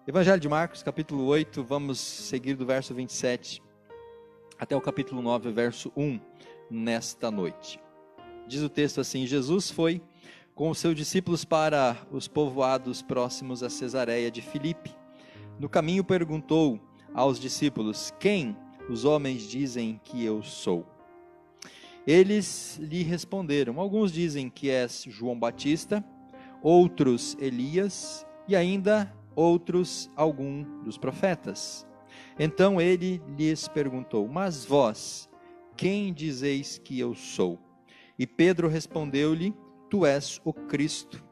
Evangelho de Marcos, capítulo 8, vamos seguir do verso 27 até o capítulo 9, verso 1, nesta noite. Diz o texto assim: Jesus foi com os seus discípulos para os povoados próximos a Cesareia de Filipe. No caminho perguntou aos discípulos: quem os homens dizem que eu sou? Eles lhe responderam: alguns dizem que és João Batista, outros Elias e ainda outros algum dos profetas. Então ele lhes perguntou: mas vós, quem dizeis que eu sou? E Pedro respondeu-lhe: tu és o Cristo.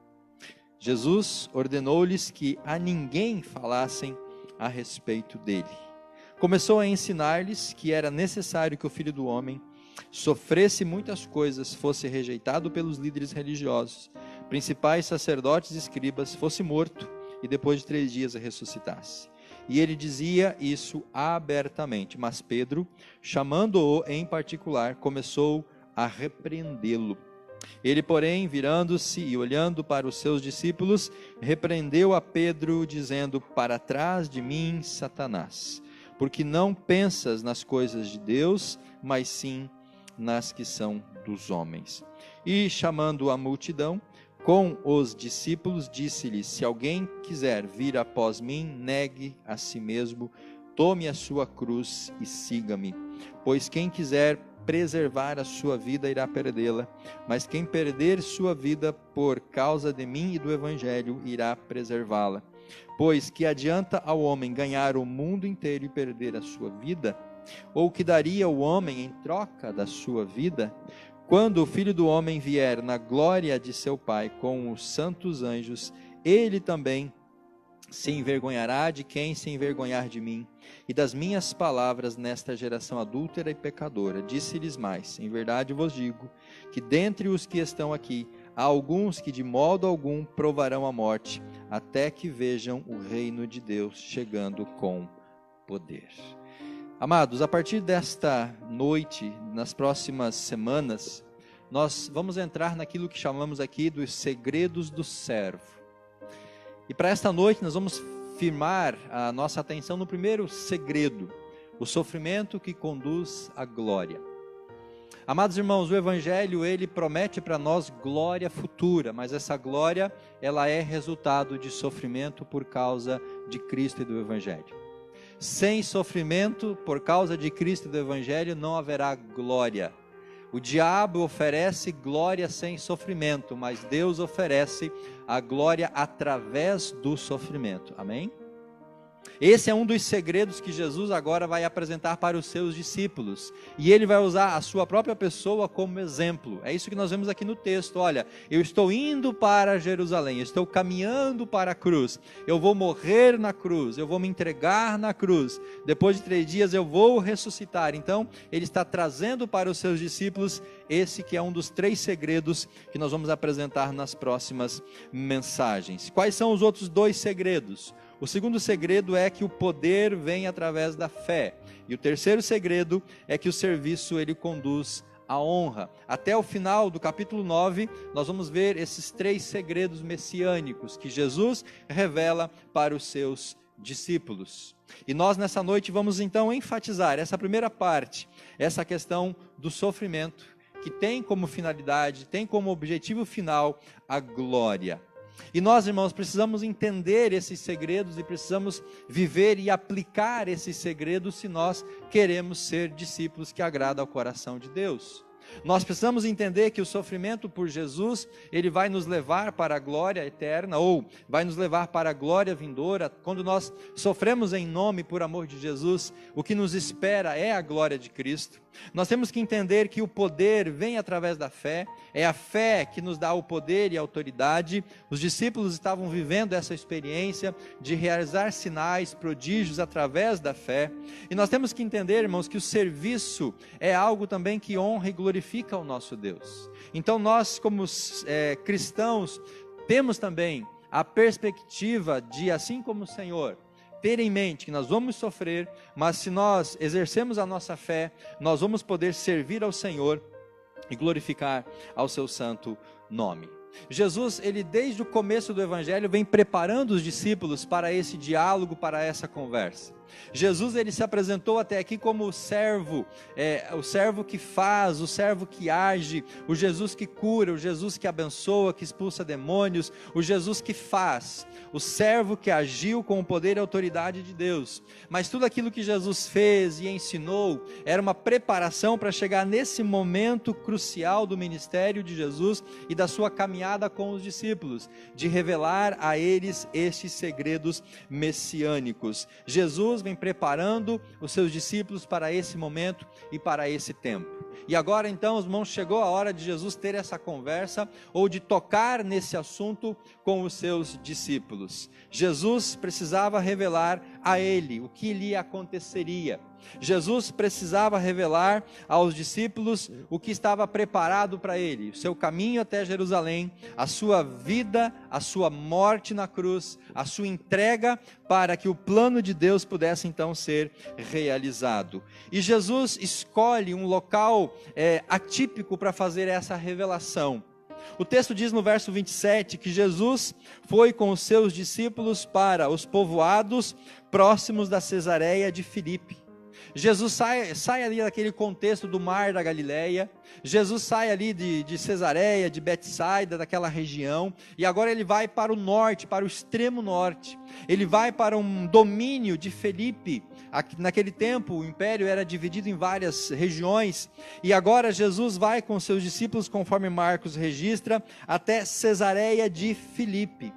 Jesus ordenou-lhes que a ninguém falassem a respeito dele. Começou a ensinar-lhes que era necessário que o Filho do Homem sofresse muitas coisas, fosse rejeitado pelos líderes religiosos, principais sacerdotes e escribas, fosse morto e depois de 3 dias ressuscitasse. E ele dizia isso abertamente, mas Pedro, chamando-o em particular, começou a repreendê-lo. Ele, porém, virando-se e olhando para os seus discípulos, repreendeu a Pedro, dizendo: para trás de mim, Satanás, porque não pensas nas coisas de Deus, mas sim nas que são dos homens. E chamando a multidão com os discípulos, disse-lhes: se alguém quiser vir após mim, negue a si mesmo, tome a sua cruz e siga-me. Pois quem quiser preservar a sua vida irá perdê-la, mas quem perder sua vida por causa de mim e do Evangelho irá preservá-la. Pois que adianta ao homem ganhar o mundo inteiro e perder a sua vida? Ou que daria o homem em troca da sua vida? Quando o Filho do Homem vier na glória de seu Pai com os santos anjos, ele também se envergonhará de quem se envergonhar de mim e das minhas palavras nesta geração adúltera e pecadora. Disse-lhes mais: em verdade vos digo que dentre os que estão aqui há alguns que de modo algum provarão a morte, até que vejam o reino de Deus chegando com poder. Amados, a partir desta noite, nas próximas semanas, nós vamos entrar naquilo que chamamos aqui dos segredos do servo. E para esta noite nós vamos firmar a nossa atenção no primeiro segredo: o sofrimento que conduz à glória. Amados irmãos, o Evangelho, ele promete para nós glória futura, mas essa glória, ela é resultado de sofrimento por causa de Cristo e do Evangelho. Sem sofrimento por causa de Cristo e do Evangelho não haverá glória. O diabo oferece glória sem sofrimento, mas Deus oferece a glória através do sofrimento. Amém? Esse é um dos segredos que Jesus agora vai apresentar para os seus discípulos. E ele vai usar a sua própria pessoa como exemplo. É isso que nós vemos aqui no texto. Olha, eu estou indo para Jerusalém, eu estou caminhando para a cruz. Eu vou morrer na cruz, eu vou me entregar na cruz. Depois de 3 dias eu vou ressuscitar. Então, ele está trazendo para os seus discípulos esse que é um dos 3 segredos que nós vamos apresentar nas próximas mensagens. Quais são os outros 2 segredos? O segundo segredo é que o poder vem através da fé. E o terceiro segredo é que o serviço ele conduz à honra. Até o final do capítulo 9, nós vamos ver esses 3 segredos messiânicos que Jesus revela para os seus discípulos. E nós nessa noite vamos então enfatizar essa primeira parte, essa questão do sofrimento, que tem como finalidade, tem como objetivo final a glória. E nós, irmãos, precisamos entender esses segredos e precisamos viver e aplicar esses segredos se nós queremos ser discípulos que agradam ao coração de Deus. Nós precisamos entender que o sofrimento por Jesus, ele vai nos levar para a glória eterna, ou vai nos levar para a glória vindoura. Quando nós sofremos em nome por amor de Jesus, o que nos espera é a glória de Cristo. Nós temos que entender que o poder vem através da fé, é a fé que nos dá o poder e a autoridade. Os discípulos estavam vivendo essa experiência de realizar sinais, prodígios através da fé. E nós temos que entender, irmãos, que o serviço é algo também que honra e glorifica o nosso Deus. Então nós, como cristãos, temos também a perspectiva de, assim como o Senhor, ter em mente que nós vamos sofrer, mas se nós exercemos a nossa fé, nós vamos poder servir ao Senhor e glorificar ao seu santo nome. Jesus, ele desde o começo do evangelho vem preparando os discípulos para esse diálogo, para essa conversa. Jesus, ele se apresentou até aqui como o servo que faz, o servo que age, o Jesus que cura, o Jesus que abençoa, que expulsa demônios, o Jesus que faz, o servo que agiu com o poder e autoridade de Deus. Mas tudo aquilo que Jesus fez e ensinou era uma preparação para chegar nesse momento crucial do ministério de Jesus e da sua caminhada com os discípulos, de revelar a eles estes segredos messiânicos. Jesus vem preparando os seus discípulos para esse momento e para esse tempo. E agora então, irmãos, chegou a hora de Jesus ter essa conversa ou de tocar nesse assunto com os seus discípulos. Jesus precisava revelar a ele o que lhe aconteceria. Jesus precisava revelar aos discípulos o que estava preparado para ele, o seu caminho até Jerusalém, a sua vida, a sua morte na cruz, a sua entrega para que o plano de Deus pudesse então ser realizado. E Jesus escolhe um local atípico para fazer essa revelação. O texto diz no verso 27 que Jesus foi com os seus discípulos para os povoados próximos da Cesareia de Filipe. Jesus sai ali daquele contexto do mar da Galileia, Jesus sai ali de Cesareia, de Betsaida, daquela região, e agora ele vai para o norte, para o extremo norte, ele vai para um domínio de Filipe. Naquele tempo o império era dividido em várias regiões, e agora Jesus vai com seus discípulos, conforme Marcos registra, até Cesareia de Filipe.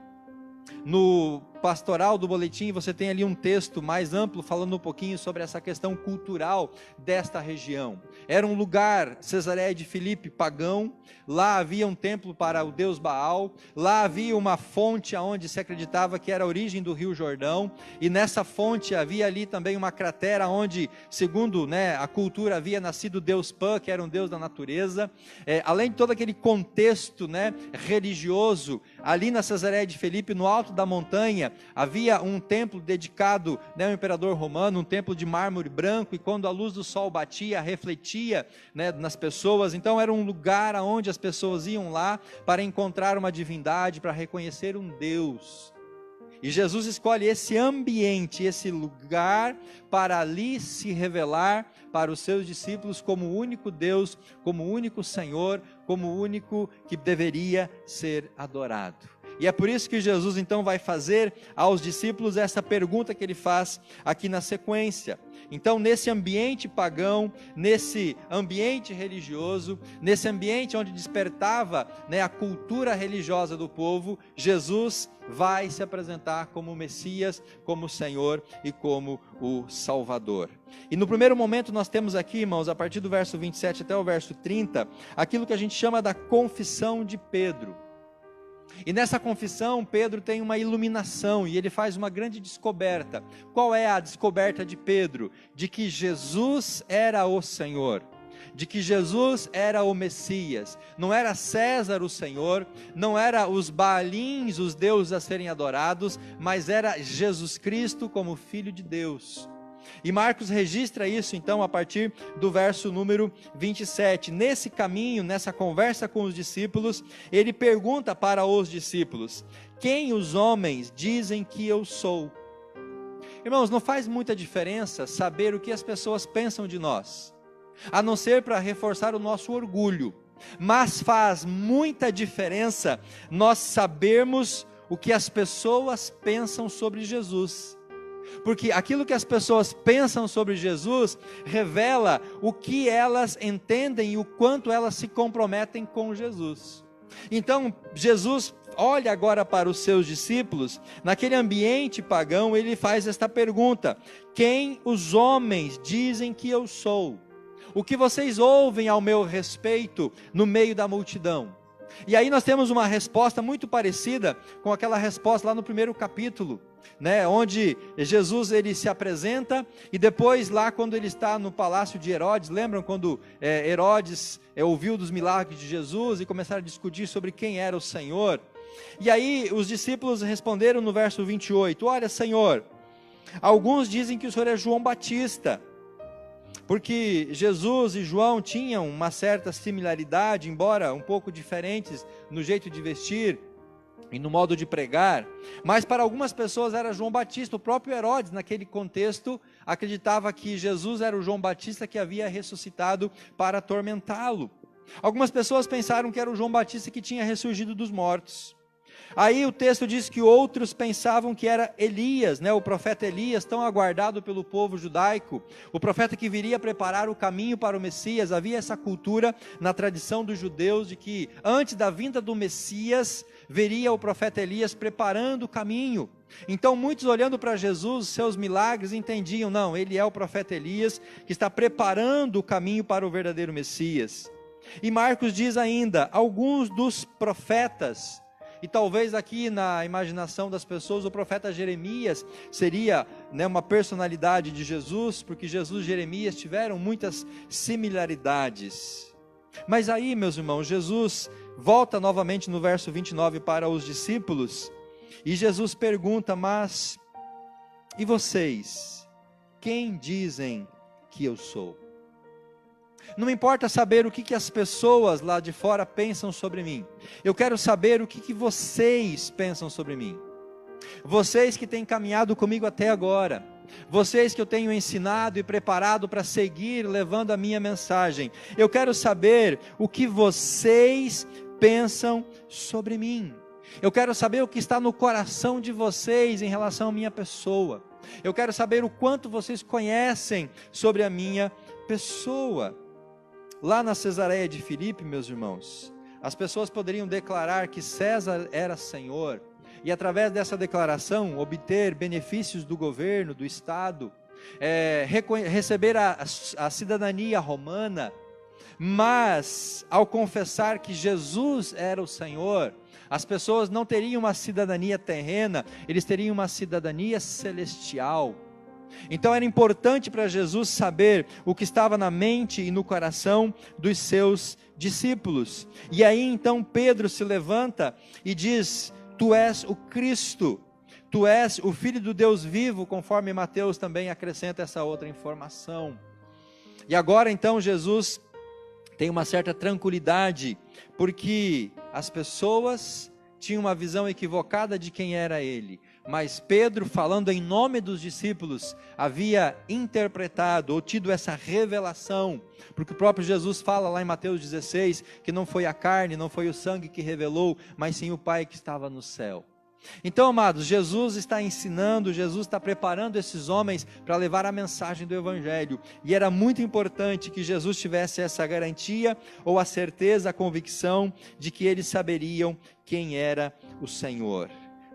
No pastoral do boletim você tem ali um texto mais amplo falando um pouquinho sobre essa questão cultural desta região. Era um lugar, Cesareia de Filipe, pagão. Lá havia um templo para o deus Baal, lá havia uma fonte onde se acreditava que era a origem do rio Jordão, e nessa fonte havia ali também uma cratera onde, segundo a cultura, havia nascido o deus Pan, que era um deus da natureza. Além de todo aquele contexto religioso, ali na Cesareia de Filipe, no alto da montanha, havia um templo dedicado ao imperador romano, um templo de mármore branco, e quando a luz do sol batia, refletia nas pessoas. Então era um lugar onde as pessoas iam lá para encontrar uma divindade, para reconhecer um Deus. E Jesus escolhe esse ambiente, esse lugar, para ali se revelar para os seus discípulos como o único Deus, como o único Senhor, como o único que deveria ser adorado. E é por isso que Jesus então vai fazer aos discípulos essa pergunta que ele faz aqui na sequência. Então, nesse ambiente pagão, nesse ambiente religioso, nesse ambiente onde despertava a cultura religiosa do povo, Jesus vai se apresentar como o Messias, como o Senhor e como o Salvador. E no primeiro momento nós temos aqui, irmãos, a partir do verso 27 até o verso 30, aquilo que a gente chama da confissão de Pedro. E nessa confissão, Pedro tem uma iluminação e ele faz uma grande descoberta. Qual é a descoberta de Pedro? De que Jesus era o Senhor, de que Jesus era o Messias. Não era César o Senhor, não era os Baalins, os deuses a serem adorados, mas era Jesus Cristo como Filho de Deus. E Marcos registra isso então a partir do verso número 27. Nesse caminho, nessa conversa com os discípulos, ele pergunta para os discípulos: quem os homens dizem que eu sou? Irmãos, não faz muita diferença saber o que as pessoas pensam de nós, a não ser para reforçar o nosso orgulho, mas faz muita diferença nós sabermos o que as pessoas pensam sobre Jesus. Porque aquilo que as pessoas pensam sobre Jesus revela o que elas entendem e o quanto elas se comprometem com Jesus. Então Jesus olha agora para os seus discípulos, naquele ambiente pagão, ele faz esta pergunta: quem os homens dizem que eu sou? O que vocês ouvem ao meu respeito no meio da multidão? E aí nós temos uma resposta muito parecida com aquela resposta lá no primeiro capítulo, onde Jesus ele se apresenta, e depois lá quando ele está no palácio de Herodes, lembram quando Herodes ouviu dos milagres de Jesus e começaram a discutir sobre quem era o Senhor? E aí os discípulos responderam no verso 28, olha Senhor, alguns dizem que o Senhor é João Batista, porque Jesus e João tinham uma certa similaridade, embora um pouco diferentes no jeito de vestir e no modo de pregar, mas para algumas pessoas era João Batista. O próprio Herodes, naquele contexto, acreditava que Jesus era o João Batista que havia ressuscitado para atormentá-lo. Algumas pessoas pensaram que era o João Batista que tinha ressurgido dos mortos. Aí o texto diz que outros pensavam que era Elias, o profeta Elias, tão aguardado pelo povo judaico, o profeta que viria preparar o caminho para o Messias. Havia essa cultura na tradição dos judeus de que antes da vinda do Messias, veria o profeta Elias preparando o caminho. Então muitos, olhando para Jesus, seus milagres, entendiam, não, ele é o profeta Elias que está preparando o caminho para o verdadeiro Messias. E Marcos diz ainda, alguns dos profetas, e talvez aqui na imaginação das pessoas, o profeta Jeremias seria uma personalidade de Jesus, porque Jesus e Jeremias tiveram muitas similaridades. Mas aí, meus irmãos, Jesus volta novamente no verso 29 para os discípulos, e Jesus pergunta, mas e vocês? Quem dizem que eu sou? Não me importa saber o que as pessoas lá de fora pensam sobre mim. Eu quero saber o que vocês pensam sobre mim. Vocês que têm caminhado comigo até agora. Vocês que eu tenho ensinado e preparado para seguir levando a minha mensagem. Eu quero saber o que vocês pensam sobre mim. Eu quero saber o que está no coração de vocês em relação à minha pessoa. Eu quero saber o quanto vocês conhecem sobre a minha pessoa. Lá na Cesareia de Filipe, meus irmãos, as pessoas poderiam declarar que César era Senhor, e através dessa declaração, obter benefícios do governo, do Estado, receber a cidadania romana. Mas, ao confessar que Jesus era o Senhor, as pessoas não teriam uma cidadania terrena, eles teriam uma cidadania celestial. Então era importante para Jesus saber o que estava na mente e no coração dos seus discípulos. E aí então Pedro se levanta e diz, tu és o Cristo, tu és o Filho do Deus vivo, conforme Mateus também acrescenta essa outra informação. E agora então Jesus tem uma certa tranquilidade, porque as pessoas tinham uma visão equivocada de quem era ele. Mas Pedro, falando em nome dos discípulos, havia interpretado ou tido essa revelação, porque o próprio Jesus fala lá em Mateus 16, que não foi a carne, não foi o sangue que revelou, mas sim o Pai que estava no céu. Então, amados, Jesus está ensinando, Jesus está preparando esses homens para levar a mensagem do Evangelho, e era muito importante que Jesus tivesse essa garantia, ou a certeza, a convicção, de que eles saberiam quem era o Senhor.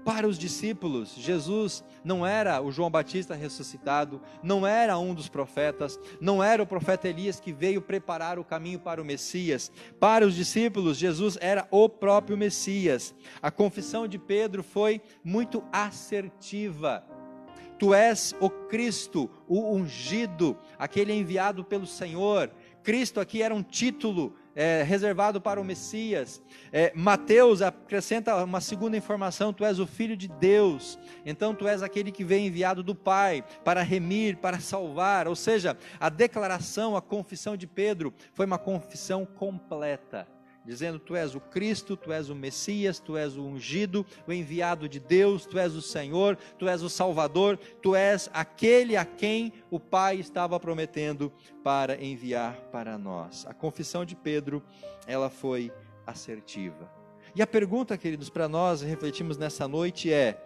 Para os discípulos, Jesus não era o João Batista ressuscitado, não era um dos profetas, não era o profeta Elias que veio preparar o caminho para o Messias. Para os discípulos, Jesus era o próprio Messias. A confissão de Pedro foi muito assertiva. Tu és o Cristo, o ungido, aquele enviado pelo Senhor. Cristo aqui era um título reservado para o Messias. Mateus acrescenta uma segunda informação, tu és o Filho de Deus, então tu és aquele que vem enviado do Pai, para remir, para salvar. Ou seja, a declaração, a confissão de Pedro, foi uma confissão completa, dizendo, tu és o Cristo, tu és o Messias, tu és o ungido, o enviado de Deus, tu és o Senhor, tu és o Salvador, tu és aquele a quem o Pai estava prometendo para enviar para nós. A confissão de Pedro, ela foi assertiva. E a pergunta, queridos, para nós refletimos nessa noite é,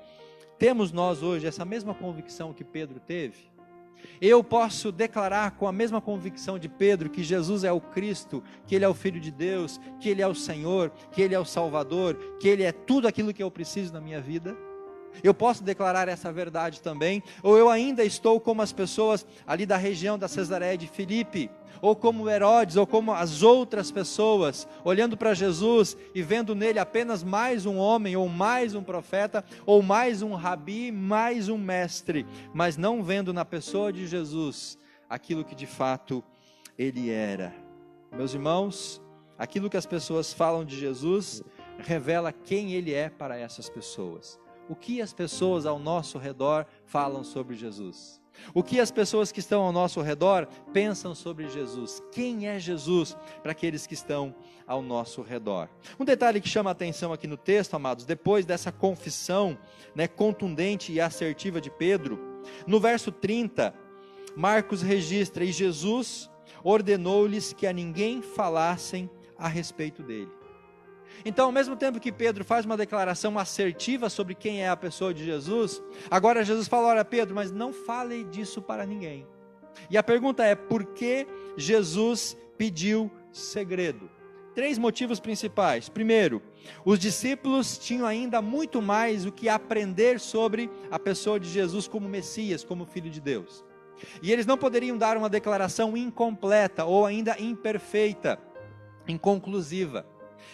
temos nós hoje essa mesma convicção que Pedro teve? Eu posso declarar com a mesma convicção de Pedro que Jesus é o Cristo, que Ele é o Filho de Deus, que Ele é o Senhor, que Ele é o Salvador, que Ele é tudo aquilo que eu preciso na minha vida? Eu posso declarar essa verdade também? Ou eu ainda estou como as pessoas ali da região da Cesareia de Filipe, ou como Herodes, ou como as outras pessoas, olhando para Jesus e vendo nele apenas mais um homem, ou mais um profeta, ou mais um rabi, mais um mestre, mas não vendo na pessoa de Jesus aquilo que de fato ele era. Meus irmãos, aquilo que as pessoas falam de Jesus revela quem ele é para essas pessoas. O que as pessoas ao nosso redor falam sobre Jesus? O que as pessoas que estão ao nosso redor pensam sobre Jesus? Quem é Jesus para aqueles que estão ao nosso redor? Um detalhe que chama a atenção aqui no texto, amados, depois dessa confissão, contundente e assertiva de Pedro, no verso 30, Marcos registra: e Jesus ordenou-lhes que a ninguém falassem a respeito dele. Então, ao mesmo tempo que Pedro faz uma declaração assertiva sobre quem é a pessoa de Jesus, agora Jesus fala: olha, Pedro, mas não fale disso para ninguém. E a pergunta é: por que Jesus pediu segredo? 3 motivos principais. Primeiro, os discípulos tinham ainda muito mais o que aprender sobre a pessoa de Jesus como Messias, como Filho de Deus. E eles não poderiam dar uma declaração incompleta ou ainda imperfeita, inconclusiva.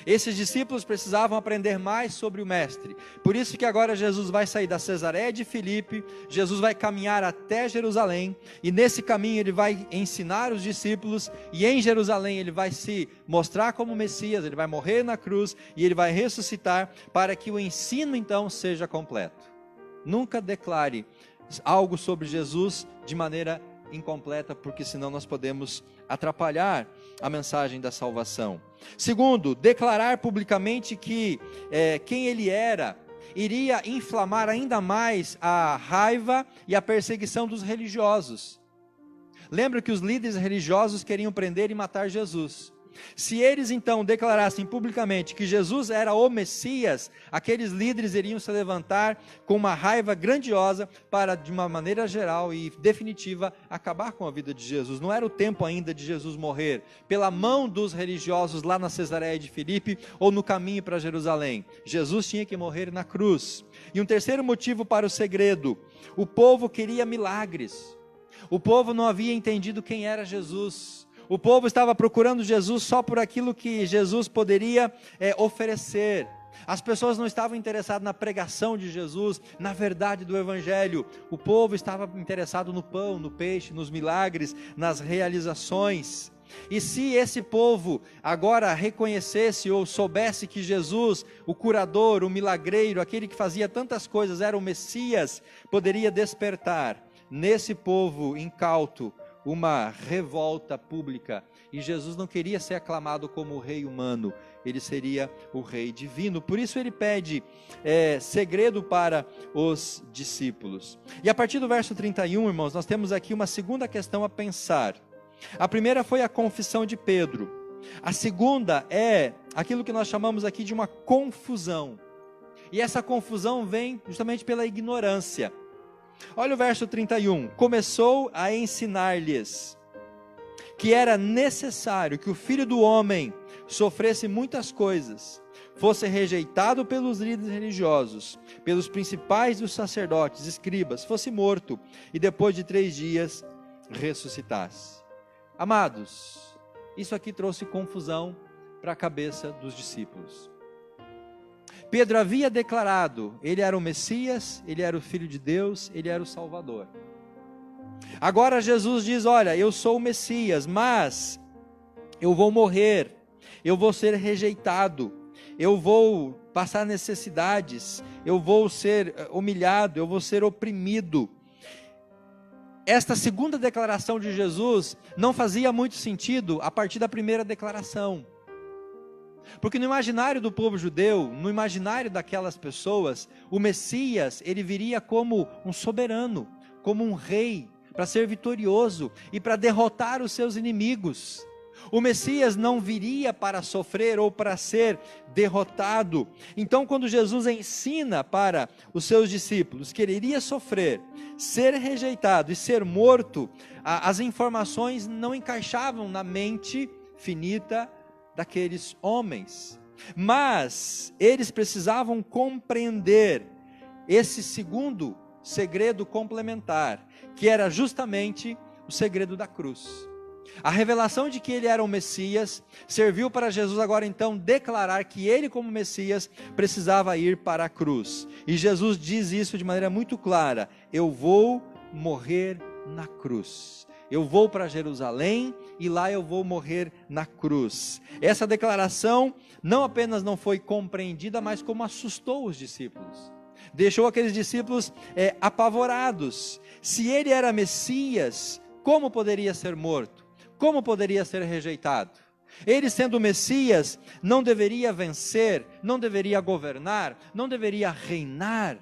Esses discípulos precisavam aprender mais sobre o Mestre. Por isso que agora Jesus vai sair da Cesareia de Filipe, Jesus vai caminhar até Jerusalém, e nesse caminho ele vai ensinar os discípulos, e em Jerusalém ele vai se mostrar como Messias, ele vai morrer na cruz, e ele vai ressuscitar, para que o ensino então seja completo. Nunca declare algo sobre Jesus de maneira incompleta, porque senão nós podemos atrapalhar a mensagem da salvação. Segundo, declarar publicamente que quem ele era iria inflamar ainda mais a raiva e a perseguição dos religiosos. Lembra que os líderes religiosos queriam prender e matar Jesus. Se eles então declarassem publicamente que Jesus era o Messias, aqueles líderes iriam se levantar com uma raiva grandiosa para, de uma maneira geral e definitiva, acabar com a vida de Jesus. Não era o tempo ainda de Jesus morrer pela mão dos religiosos lá na Cesareia de Filipe ou no caminho para Jerusalém. Jesus tinha que morrer na cruz. E um terceiro motivo para o segredo: o povo queria milagres. O povo não havia entendido quem era Jesus. O povo estava procurando Jesus só por aquilo que Jesus poderia oferecer. As pessoas não estavam interessadas na pregação de Jesus, na verdade do Evangelho. O povo estava interessado no pão, no peixe, nos milagres, nas realizações. E se esse povo agora reconhecesse ou soubesse que Jesus, o curador, o milagreiro, aquele que fazia tantas coisas, era o Messias, poderia despertar nesse povo incauto uma revolta pública, e Jesus não queria ser aclamado como o rei humano, ele seria o rei divino. Por isso ele pede segredo para os discípulos. E a partir do verso 31, irmãos, nós temos aqui uma segunda questão a pensar. A primeira foi a confissão de Pedro. A segunda é aquilo que nós chamamos aqui de uma confusão, e essa confusão vem justamente pela ignorância. Olha o verso 31, começou a ensinar-lhes que era necessário que o Filho do Homem sofresse muitas coisas, fosse rejeitado pelos líderes religiosos, pelos principais dos sacerdotes, escribas, fosse morto e depois de 3 dias ressuscitasse. Amados, isso aqui trouxe confusão para a cabeça dos discípulos. Pedro havia declarado: ele era o Messias, ele era o Filho de Deus, ele era o Salvador. Agora Jesus diz: olha, eu sou o Messias, mas eu vou morrer, eu vou ser rejeitado, eu vou passar necessidades, eu vou ser humilhado, eu vou ser oprimido. Esta segunda declaração de Jesus não fazia muito sentido a partir da primeira declaração. Porque no imaginário do povo judeu, no imaginário daquelas pessoas, o Messias, ele viria como um soberano, como um rei, para ser vitorioso e para derrotar os seus inimigos. O Messias não viria para sofrer ou para ser derrotado. Então, quando Jesus ensina para os seus discípulos que ele iria sofrer, ser rejeitado e ser morto, as informações não encaixavam na mente finita daqueles homens, mas eles precisavam compreender esse segundo segredo complementar, que era justamente o segredo da cruz. A revelação de que ele era o Messias serviu para Jesus agora então declarar que ele, como Messias, precisava ir para a cruz. E Jesus diz isso de maneira muito clara: eu vou morrer na cruz. Eu vou para Jerusalém e lá eu vou morrer na cruz. Essa declaração não apenas não foi compreendida, mas como assustou os discípulos. deixou aqueles discípulos apavorados. Se ele era Messias, como poderia ser morto? Como poderia ser rejeitado? Ele, sendo Messias, não deveria vencer, não deveria governar, não deveria reinar.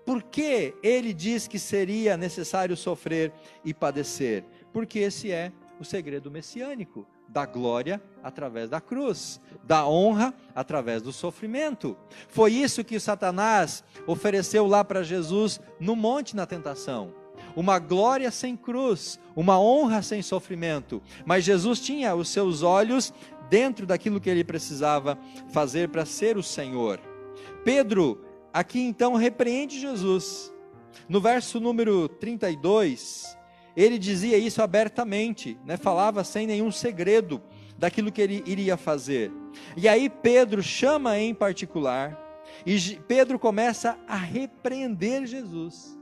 Por que ele diz que seria necessário sofrer e padecer? Porque esse é o segredo messiânico, da glória através da cruz, da honra através do sofrimento. Foi isso que Satanás ofereceu lá para Jesus no monte na tentação. Uma glória sem cruz, uma honra sem sofrimento. Mas Jesus tinha os seus olhos dentro daquilo que ele precisava fazer para ser o Senhor. Pedro aqui então repreende Jesus. No verso número 32, ele dizia isso abertamente, né? Falava sem nenhum segredo daquilo que ele iria fazer. E aí Pedro chama em particular, e Pedro começa a repreender Jesus.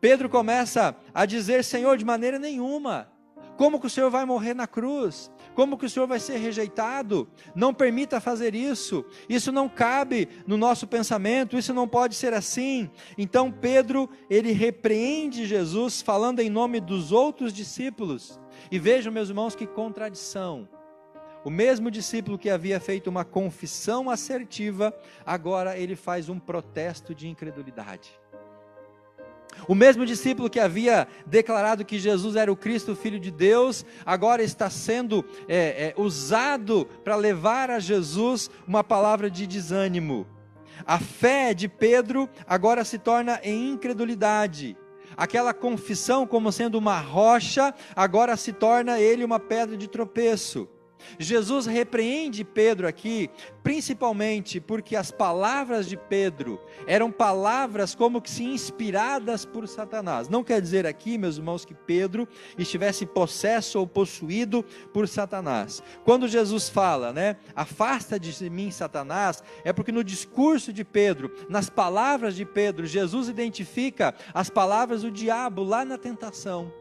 Pedro começa a dizer: Senhor, de maneira nenhuma, como que o Senhor vai morrer na cruz? Como que o Senhor vai ser rejeitado? Não permita fazer isso. Isso não cabe no nosso pensamento, isso não pode ser assim. Então Pedro, ele repreende Jesus, falando em nome dos outros discípulos. E vejam, meus irmãos, que contradição. O mesmo discípulo que havia feito uma confissão assertiva, agora ele faz um protesto de incredulidade. O mesmo discípulo que havia declarado que Jesus era o Cristo, o Filho de Deus, agora está sendo usado para levar a Jesus uma palavra de desânimo. A fé de Pedro agora se torna em incredulidade. Aquela confissão como sendo uma rocha, agora se torna ele uma pedra de tropeço. Jesus repreende Pedro aqui, principalmente porque as palavras de Pedro eram palavras como que se inspiradas por Satanás. Não quer dizer aqui, meus irmãos, que Pedro estivesse possesso ou possuído por Satanás. Quando Jesus fala, né, afasta de mim Satanás, é porque no discurso de Pedro, nas palavras de Pedro, Jesus identifica as palavras do diabo lá na tentação.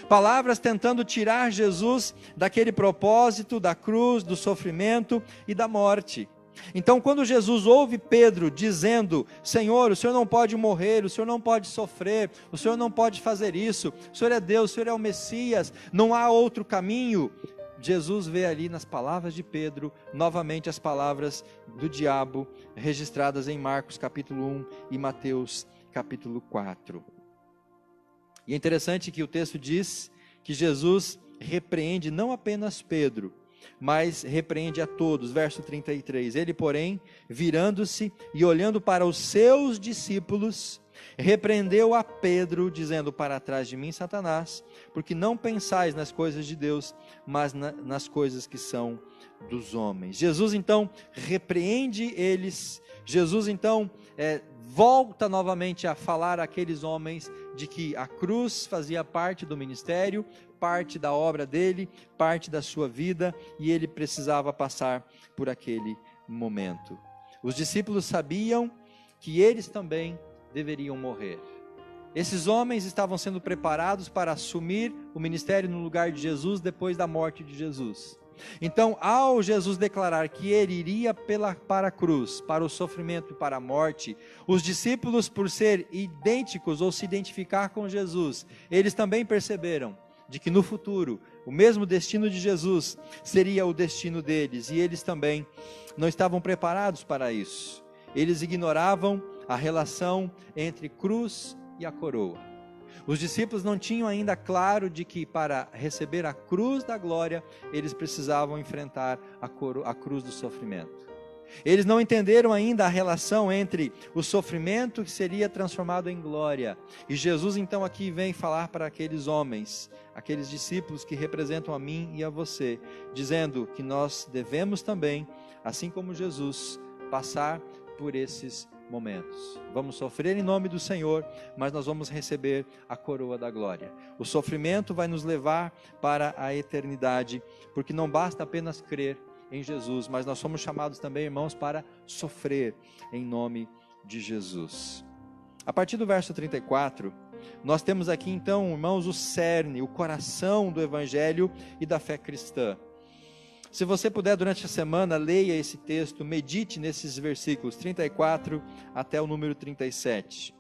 Palavras tentando tirar Jesus daquele propósito da cruz, do sofrimento e da morte. Então, quando Jesus ouve Pedro dizendo: Senhor, o Senhor não pode morrer, o Senhor não pode sofrer, o Senhor não pode fazer isso, o Senhor é Deus, o Senhor é o Messias, não há outro caminho. Jesus vê ali nas palavras de Pedro, novamente as palavras do diabo, registradas em Marcos capítulo 1 e Mateus capítulo 4. E é interessante que o texto diz que Jesus repreende não apenas Pedro, mas repreende a todos. Verso 33, ele porém, virando-se e olhando para os seus discípulos, repreendeu a Pedro, dizendo: para trás de mim, Satanás, porque não pensais nas coisas de Deus, mas nas coisas que são dos homens. Jesus então repreende eles. Jesus então volta novamente a falar àqueles homens de que a cruz fazia parte do ministério, parte da obra dele, parte da sua vida, e ele precisava passar por aquele momento. Os discípulos sabiam que eles também deveriam morrer. Esses homens estavam sendo preparados para assumir o ministério no lugar de Jesus depois da morte de Jesus. Então, ao Jesus declarar que ele iria para a cruz, para o sofrimento e para a morte, os discípulos, por ser idênticos ou se identificar com Jesus, eles também perceberam de que no futuro, o mesmo destino de Jesus seria o destino deles, e eles também não estavam preparados para isso. Eles ignoravam a relação entre cruz e a coroa. Os discípulos não tinham ainda claro de que para receber a cruz da glória, eles precisavam enfrentar a cruz do sofrimento. Eles não entenderam ainda a relação entre o sofrimento que seria transformado em glória. E Jesus então aqui vem falar para aqueles homens, aqueles discípulos que representam a mim e a você, dizendo que nós devemos também, assim como Jesus, passar por esses momentos. Vamos sofrer em nome do Senhor, mas nós vamos receber a coroa da glória. O sofrimento vai nos levar para a eternidade, porque não basta apenas crer em Jesus, mas nós somos chamados também, irmãos, para sofrer em nome de Jesus. A partir do verso 34, nós temos aqui então, irmãos, o cerne, o coração do Evangelho e da fé cristã. Se você puder, durante a semana, leia esse texto, medite nesses versículos 34 até o número 37.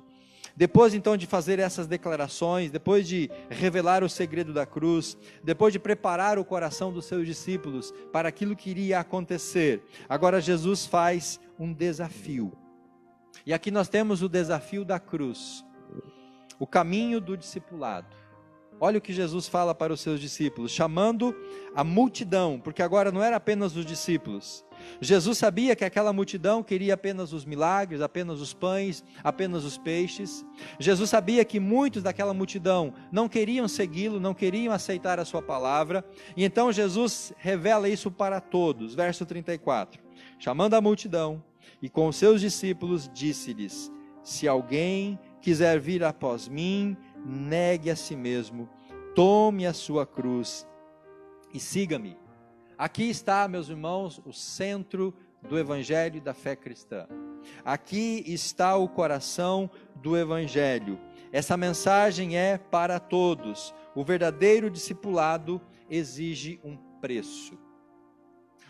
Depois então de fazer essas declarações, depois de revelar o segredo da cruz, depois de preparar o coração dos seus discípulos para aquilo que iria acontecer, agora Jesus faz um desafio. E aqui nós temos o desafio da cruz, o caminho do discipulado. Olha o que Jesus fala para os seus discípulos, chamando a multidão, porque agora não era apenas os discípulos. Jesus sabia que aquela multidão queria apenas os milagres, apenas os pães, apenas os peixes. Jesus sabia que muitos daquela multidão não queriam segui-lo, não queriam aceitar a sua palavra. E então Jesus revela isso para todos. Verso 34. Chamando a multidão e com os seus discípulos, disse-lhes: se alguém quiser vir após mim, negue a si mesmo, tome a sua cruz e siga-me. Aqui está, meus irmãos, o centro do Evangelho e da fé cristã. Aqui está o coração do Evangelho. Essa mensagem é para todos. O verdadeiro discipulado exige um preço.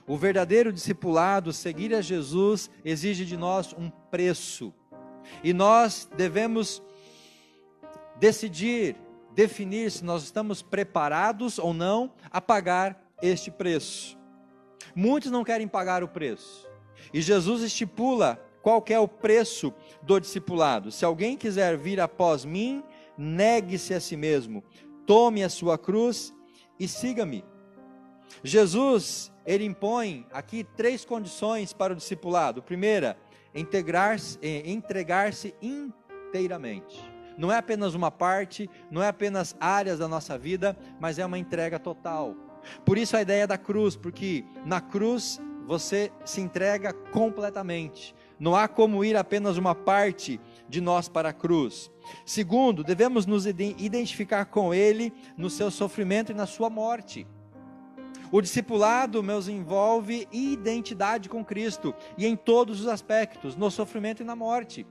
O verdadeiro discipulado, seguir a Jesus, exige de nós um preço. E nós devemos decidir, definir se nós estamos preparados ou não a pagar este preço. Muitos não querem pagar o preço. E Jesus estipula qual que é o preço do discipulado. Se alguém quiser vir após mim, negue-se a si mesmo, tome a sua cruz e siga-me. Jesus, ele impõe aqui 3 condições para o discipulado. Primeira, entregar-se inteiramente. Não é apenas uma parte, não é apenas áreas da nossa vida, mas é uma entrega total. Por isso a ideia da cruz, porque na cruz você se entrega completamente. Não há como ir apenas uma parte de nós para a cruz. Segundo, devemos nos identificar com Ele no seu sofrimento e na sua morte. O discipulado, meus, envolve identidade com Cristo, e em todos os aspectos, no sofrimento e na morte.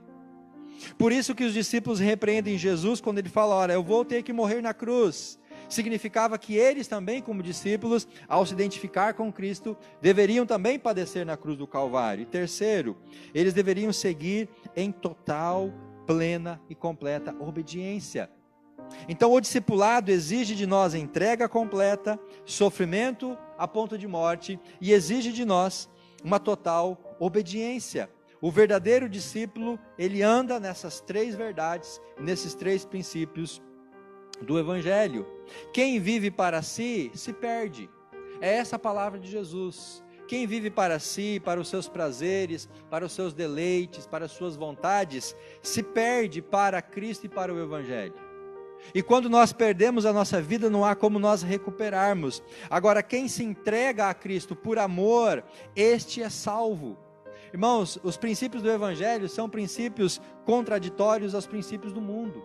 Por isso que os discípulos repreendem Jesus quando ele fala: olha, eu vou ter que morrer na cruz. Significava que eles também, como discípulos, ao se identificar com Cristo, deveriam também padecer na cruz do Calvário. E terceiro, eles deveriam seguir em total, plena e completa obediência. Então o discipulado exige de nós entrega completa, sofrimento a ponto de morte, e exige de nós uma total obediência. O verdadeiro discípulo, ele anda nessas 3 verdades, nesses 3 princípios do Evangelho. Quem vive para si, se perde. É essa a palavra de Jesus. Quem vive para si, para os seus prazeres, para os seus deleites, para as suas vontades, se perde para Cristo e para o Evangelho. E quando nós perdemos a nossa vida, não há como nós recuperarmos. Agora, quem se entrega a Cristo por amor, este é salvo. Irmãos, os princípios do Evangelho são princípios contraditórios aos princípios do mundo.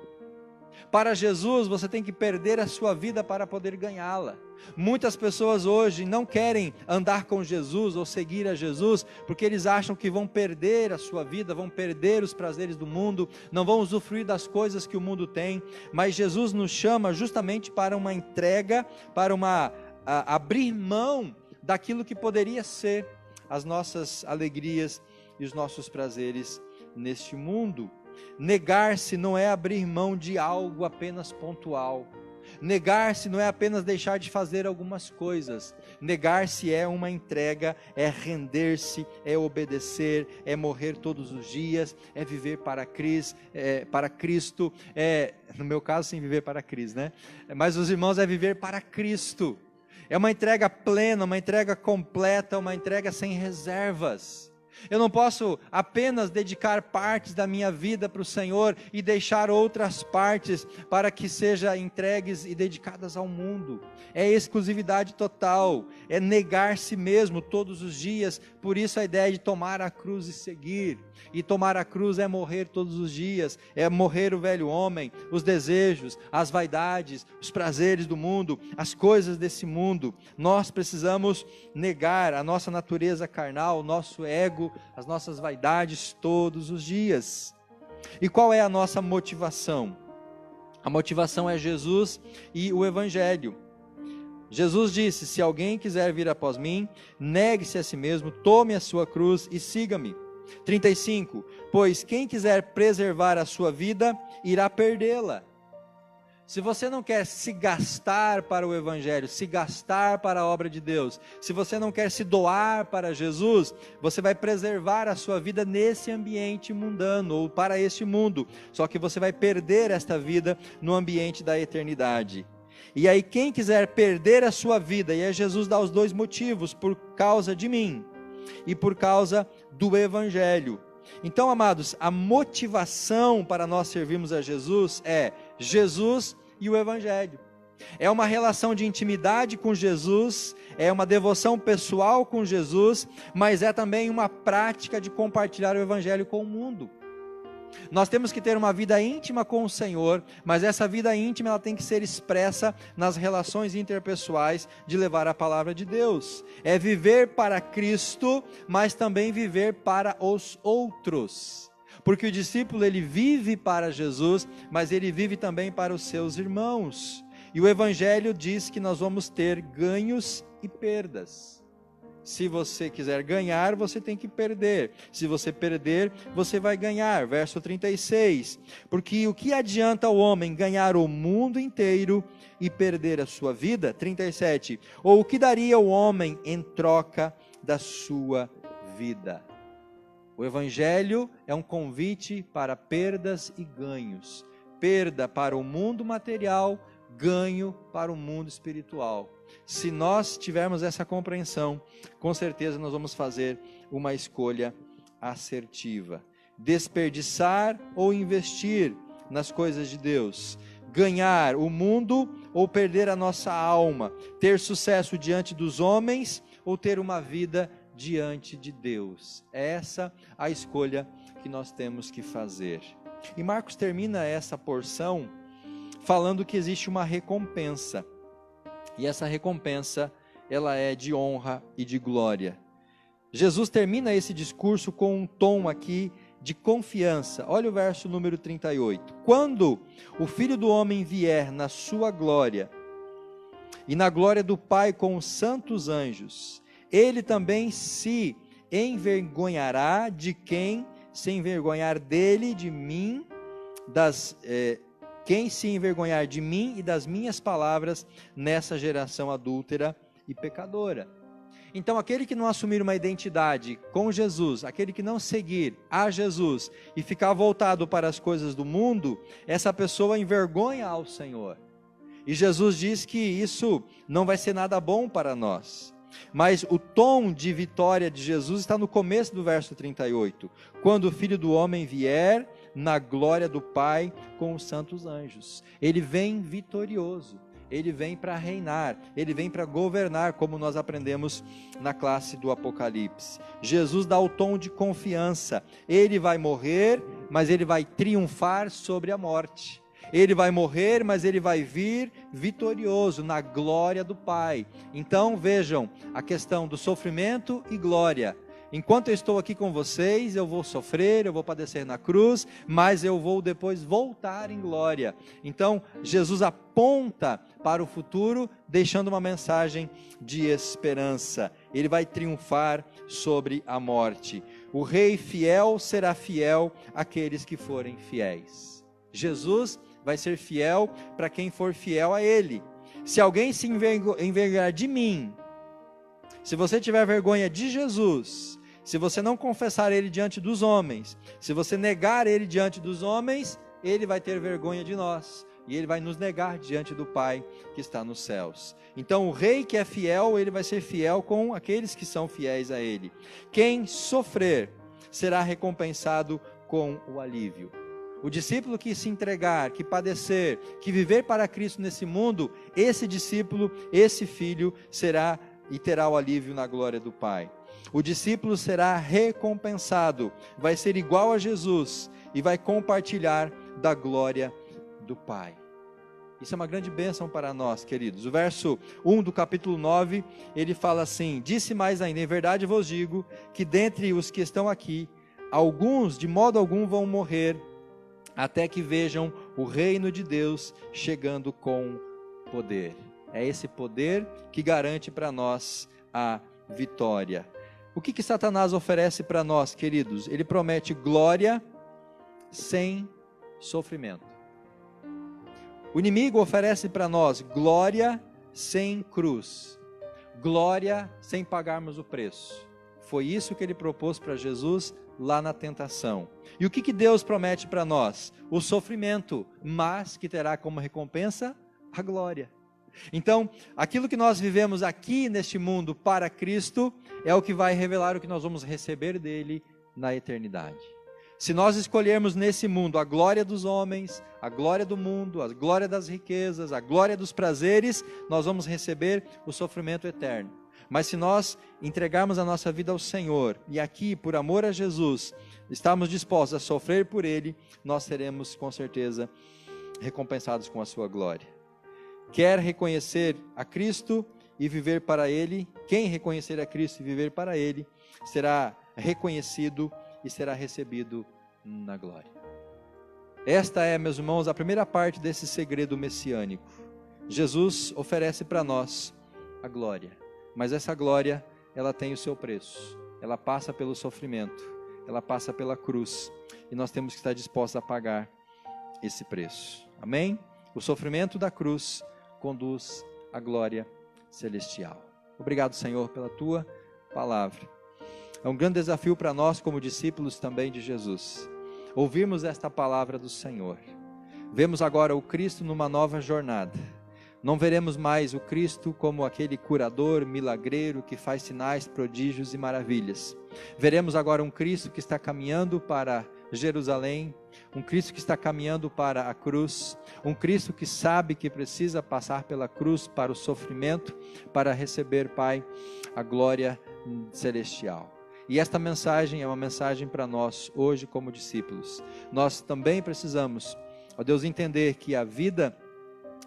Para Jesus, você tem que perder a sua vida para poder ganhá-la. Muitas pessoas hoje não querem andar com Jesus ou seguir a Jesus, porque eles acham que vão perder a sua vida, vão perder os prazeres do mundo, não vão usufruir das coisas que o mundo tem. Mas Jesus nos chama justamente para uma entrega, para abrir mão daquilo que poderia ser as nossas alegrias e os nossos prazeres neste mundo. Negar-se não é abrir mão de algo apenas pontual. Negar-se não é apenas deixar de fazer algumas coisas. Negar-se é uma entrega, é render-se, é obedecer, é morrer todos os dias, é viver para Cristo, no meu caso, sem viver para Cristo, né? Mas os irmãos, é viver para Cristo. É uma entrega plena, uma entrega completa, uma entrega sem reservas. Eu não posso apenas dedicar partes da minha vida para o Senhor e deixar outras partes para que sejam entregues e dedicadas ao mundo. É exclusividade total, é negar si mesmo todos os dias. Por isso a ideia de tomar a cruz e seguir. E tomar a cruz é morrer todos os dias, é morrer o velho homem, os desejos, as vaidades, os prazeres do mundo, as coisas desse mundo. Nós precisamos negar a nossa natureza carnal, o nosso ego, as nossas vaidades todos os dias. E qual é a nossa motivação? A motivação é Jesus e o Evangelho. Jesus disse: se alguém quiser vir após mim, negue-se a si mesmo, tome a sua cruz e siga-me. 35, pois quem quiser preservar a sua vida, irá perdê-la. Se você não quer se gastar para o Evangelho, se gastar para a obra de Deus, se você não quer se doar para Jesus, você vai preservar a sua vida nesse ambiente mundano, ou para este mundo, só que você vai perder esta vida no ambiente da eternidade. E aí quem quiser perder a sua vida, e aí Jesus dá os dois motivos: por causa de mim e por causa do Evangelho. Então, amados, a motivação para nós servirmos a Jesus é Jesus e o Evangelho. É uma relação de intimidade com Jesus, é uma devoção pessoal com Jesus, mas é também uma prática de compartilhar o Evangelho com o mundo. Nós temos que ter uma vida íntima com o Senhor, mas essa vida íntima ela tem que ser expressa nas relações interpessoais de levar a palavra de Deus. É viver para Cristo, mas também viver para os outros. Porque o discípulo ele vive para Jesus, mas ele vive também para os seus irmãos. E o Evangelho diz que nós vamos ter ganhos e perdas. Se você quiser ganhar, você tem que perder. Se você perder, você vai ganhar. Verso 36. Porque o que adianta o homem ganhar o mundo inteiro e perder a sua vida? 37. Ou o que daria o homem em troca da sua vida? O Evangelho é um convite para perdas e ganhos. Perda para o mundo material, ganho para o mundo espiritual. Se nós tivermos essa compreensão, com certeza nós vamos fazer uma escolha assertiva. Desperdiçar ou investir nas coisas de Deus. Ganhar o mundo ou perder a nossa alma. Ter sucesso diante dos homens ou ter uma vida diante de Deus. É essa a escolha que nós temos que fazer. E Marcos termina essa porção falando que existe uma recompensa. E essa recompensa, ela é de honra e de glória. Jesus termina esse discurso com um tom aqui de confiança. Olha o verso número 38. Quando o Filho do Homem vier na sua glória, e na glória do Pai com os santos anjos, ele também se envergonhará de quem se envergonhar dele, de mim, quem se envergonhar de mim e das minhas palavras nessa geração adúltera e pecadora. Então aquele que não assumir uma identidade com Jesus, aquele que não seguir a Jesus e ficar voltado para as coisas do mundo, essa pessoa envergonha ao Senhor. E Jesus diz que isso não vai ser nada bom para nós. Mas o tom de vitória de Jesus está no começo do verso 38. Quando o Filho do Homem vier na glória do Pai com os santos anjos. Ele vem vitorioso. Ele vem para reinar. Ele vem para governar, como nós aprendemos na classe do Apocalipse. Jesus dá o tom de confiança. Ele vai morrer, mas ele vai triunfar sobre a morte. Ele vai morrer, mas ele vai vir vitorioso na glória do Pai. Então vejam a questão do sofrimento e glória. Enquanto eu estou aqui com vocês, eu vou sofrer, eu vou padecer na cruz, mas eu vou depois voltar em glória. Então Jesus aponta para o futuro, deixando uma mensagem de esperança. Ele vai triunfar sobre a morte. O rei fiel será fiel àqueles que forem fiéis. Jesus vai ser fiel para quem for fiel a Ele. Se alguém se envergonhar de mim, se você tiver vergonha de Jesus, se você não confessar Ele diante dos homens, se você negar Ele diante dos homens, Ele vai ter vergonha de nós, e Ele vai nos negar diante do Pai que está nos céus. Então o rei que é fiel, ele vai ser fiel com aqueles que são fiéis a Ele. Quem sofrer será recompensado com o alívio. O discípulo que se entregar, que padecer, que viver para Cristo nesse mundo, esse discípulo, esse filho será e terá o alívio na glória do Pai. O discípulo será recompensado, vai ser igual a Jesus e vai compartilhar da glória do Pai. Isso é uma grande bênção para nós, queridos. O verso 1 do capítulo 9, ele fala assim: disse mais ainda, em verdade vos digo, que dentre os que estão aqui, alguns de modo algum vão morrer, até que vejam o reino de Deus chegando com poder. É esse poder que garante para nós a vitória. O que Satanás oferece para nós, queridos? Ele promete glória sem sofrimento. O inimigo oferece para nós glória sem cruz, glória sem pagarmos o preço. Foi isso que ele propôs para Jesus lá na tentação. E o que Deus promete para nós? O sofrimento, mas que terá como recompensa a glória. Então, aquilo que nós vivemos aqui neste mundo para Cristo é o que vai revelar o que nós vamos receber dele na eternidade. Se nós escolhermos nesse mundo a glória dos homens, a glória do mundo, a glória das riquezas, a glória dos prazeres, nós vamos receber o sofrimento eterno. Mas se nós entregarmos a nossa vida ao Senhor, e aqui, por amor a Jesus, estamos dispostos a sofrer por Ele, nós seremos com certeza recompensados com a sua glória. Quer reconhecer a Cristo e viver para Ele? Quem reconhecer a Cristo e viver para Ele, será reconhecido e será recebido na glória. Esta é, meus irmãos, a primeira parte desse segredo messiânico. Jesus oferece para nós a glória, mas essa glória, ela tem o seu preço, ela passa pelo sofrimento, ela passa pela cruz, e nós temos que estar dispostos a pagar esse preço. Amém? O sofrimento da cruz conduz à glória celestial. Obrigado, Senhor, pela tua palavra. É um grande desafio para nós, como discípulos também de Jesus, ouvirmos esta palavra do Senhor. Vemos agora o Cristo numa nova jornada. Não veremos mais o Cristo como aquele curador, milagreiro, que faz sinais, prodígios e maravilhas. Veremos agora um Cristo que está caminhando para Jerusalém, um Cristo que está caminhando para a cruz, um Cristo que sabe que precisa passar pela cruz para o sofrimento, para receber, Pai, a glória celestial. E esta mensagem é uma mensagem para nós hoje como discípulos. Nós também precisamos, ó Deus, entender que a vida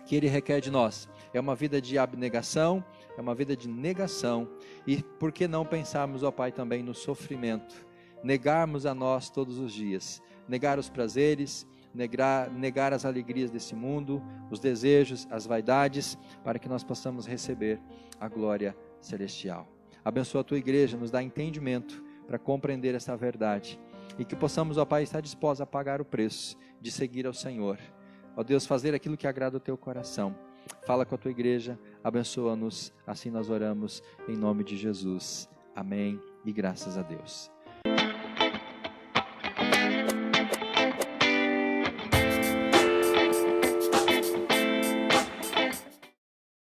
que Ele requer de nós é uma vida de abnegação, é uma vida de negação. E por que não pensarmos, ó Pai, também no sofrimento? Negarmos a nós todos os dias, negar os prazeres, negar as alegrias desse mundo, os desejos, as vaidades, para que nós possamos receber a glória celestial. Abençoa a tua igreja, nos dá entendimento para compreender essa verdade, e que possamos, ó Pai, estar dispostos a pagar o preço de seguir ao Senhor. Ó Deus, fazer aquilo que agrada o teu coração. Fala com a tua igreja, abençoa-nos, assim nós oramos em nome de Jesus. Amém e graças a Deus.